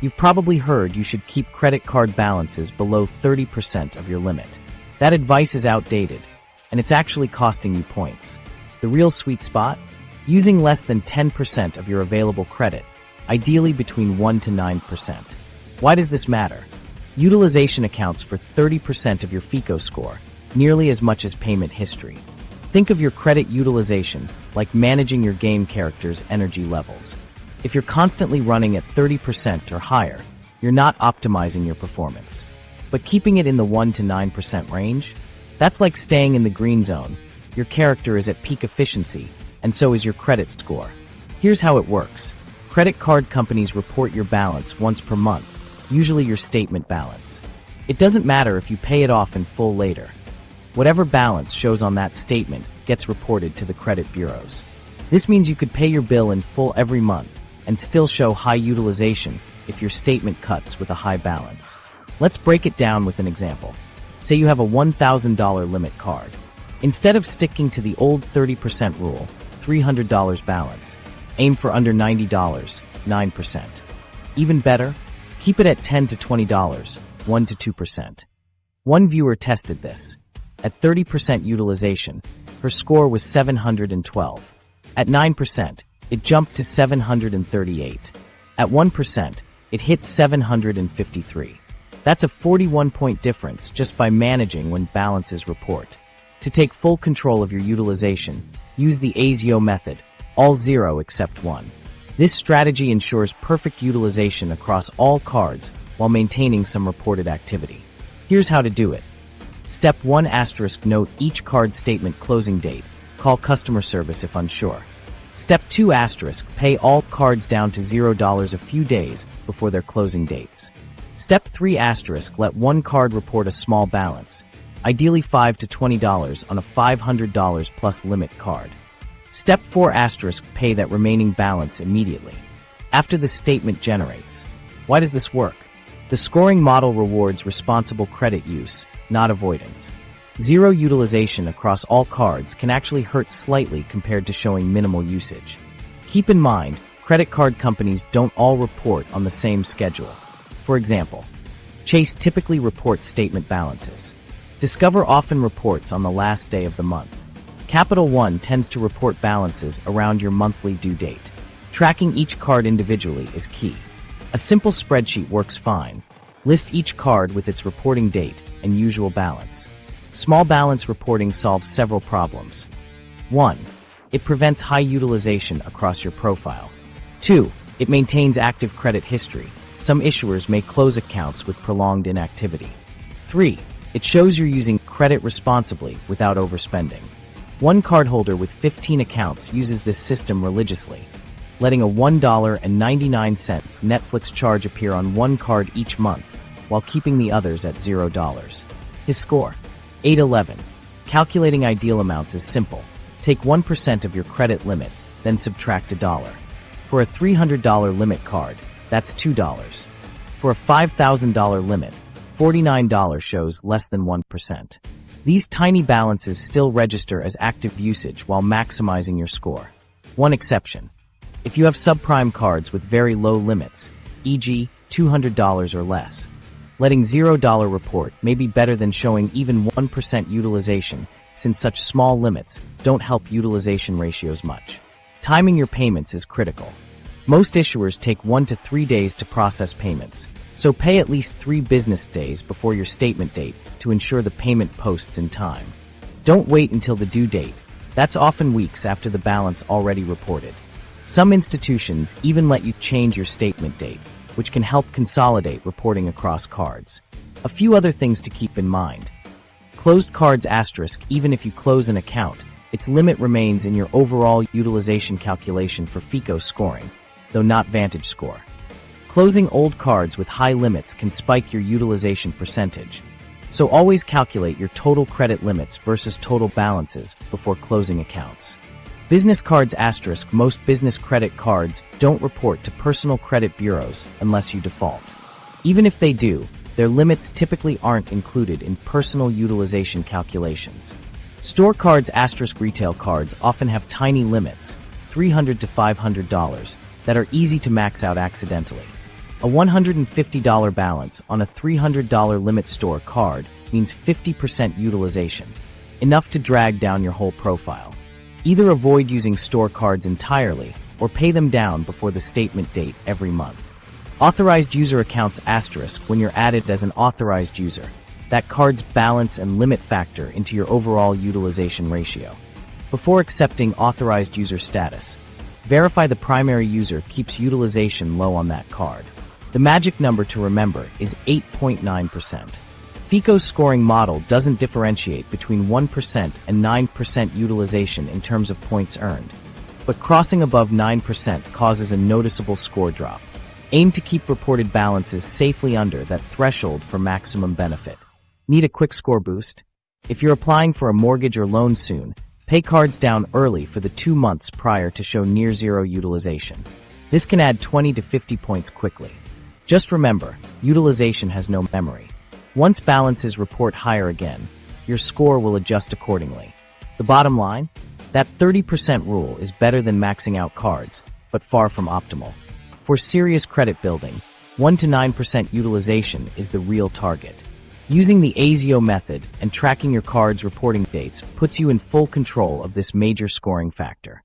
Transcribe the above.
You've probably heard you should keep credit card balances below 30% of your limit. That advice is outdated, and it's actually costing you points. The real sweet spot? Using less than 10% of your available credit, ideally between 1 to 9%. Why does this matter? Utilization accounts for 30% of your FICO score, nearly as much as payment history. Think of your credit utilization like managing your game character's energy levels. If you're constantly running at 30% or higher, you're not optimizing your performance. But keeping it in the 1 to 9% range? That's like staying in the green zone. Your character is at peak efficiency, and so is your credit score. Here's how it works. Credit card companies report your balance once per month, usually your statement balance. It doesn't matter if you pay it off in full later. Whatever balance shows on that statement gets reported to the credit bureaus. This means you could pay your bill in full every month and still show high utilization if your statement cuts with a high balance. Let's break it down with an example. Say you have a $1,000 limit card. Instead of sticking to the old 30% rule, $300 balance, aim for under $90, 9%. Even better, keep it at $10 to $20, 1 to 2%. One viewer tested this. At 30% utilization, her score was 712. At 9%, it jumped to 738. At 1%, it hit 753. That's a 41-point difference just by managing when balances report. To take full control of your utilization, use the AZEO method, all 0 except 1. This strategy ensures perfect utilization across all cards while maintaining some reported activity. Here's how to do it. Step 1 *, note each card statement closing date. Call customer service if unsure. Step 2 *, pay all cards down to $0 a few days before their closing dates. Step 3 *, let one card report a small balance, ideally $5 to $20 on a $500 plus limit card. Step 4 *, pay that remaining balance immediately, after the statement generates. Why does this work? The scoring model rewards responsible credit use, not avoidance. 0 utilization across all cards can actually hurt slightly compared to showing minimal usage. Keep in mind, credit card companies don't all report on the same schedule. For example, Chase typically reports statement balances. Discover often reports on the last day of the month. Capital One tends to report balances around your monthly due date. Tracking each card individually is key. A simple spreadsheet works fine. List each card with its reporting date and usual balance. Small balance reporting solves several problems. 1. It prevents high utilization across your profile. 2. It maintains active credit history. Some issuers may close accounts with prolonged inactivity. 3. It shows you're using credit responsibly without overspending. One cardholder with 15 accounts uses this system religiously, letting a $1.99 Netflix charge appear on one card each month while keeping the others at $0. His score? 811. Calculating ideal amounts is simple. Take 1% of your credit limit, then subtract $1. For a $300 limit card, that's $2. For a $5,000 limit, $49 shows less than 1%. These tiny balances still register as active usage while maximizing your score. One exception. If you have subprime cards with very low limits, e.g. $200 or less, letting $0 report may be better than showing even 1% utilization, since such small limits don't help utilization ratios much. Timing your payments is critical. Most issuers take 1 to 3 days to process payments, so pay at least 3 business days before your statement date to ensure the payment posts in time. Don't wait until the due date. That's often weeks after the balance already reported. Some institutions even let you change your statement date, which can help consolidate reporting across cards. A few other things to keep in mind. Closed cards *, even if you close an account, its limit remains in your overall utilization calculation for FICO scoring, though not Vantage score. Closing old cards with high limits can spike your utilization percentage, so always calculate your total credit limits versus total balances before closing accounts. Business cards *, most business credit cards don't report to personal credit bureaus unless you default. Even if they do, their limits typically aren't included in personal utilization calculations. Store cards * retail cards often have tiny limits, $300 to $500, that are easy to max out accidentally. A $150 balance on a $300 limit store card means 50% utilization, enough to drag down your whole profile. Either avoid using store cards entirely or pay them down before the statement date every month. Authorized user accounts asterisk when you're added as an authorized user. That card's balance and limit factor into your overall utilization ratio. Before accepting authorized user status, verify the primary user keeps utilization low on that card. The magic number to remember is 8.9%. FICO's scoring model doesn't differentiate between 1% and 9% utilization in terms of points earned, but crossing above 9% causes a noticeable score drop. Aim to keep reported balances safely under that threshold for maximum benefit. Need a quick score boost? If you're applying for a mortgage or loan soon, pay cards down early for the 2 months prior to show near zero utilization. This can add 20 to 50 points quickly. Just remember, utilization has no memory. Once balances report higher again, your score will adjust accordingly. The bottom line? That 30% rule is better than maxing out cards, but far from optimal. For serious credit building, 1 to 9% utilization is the real target. Using the AZEO method and tracking your card's reporting dates puts you in full control of this major scoring factor.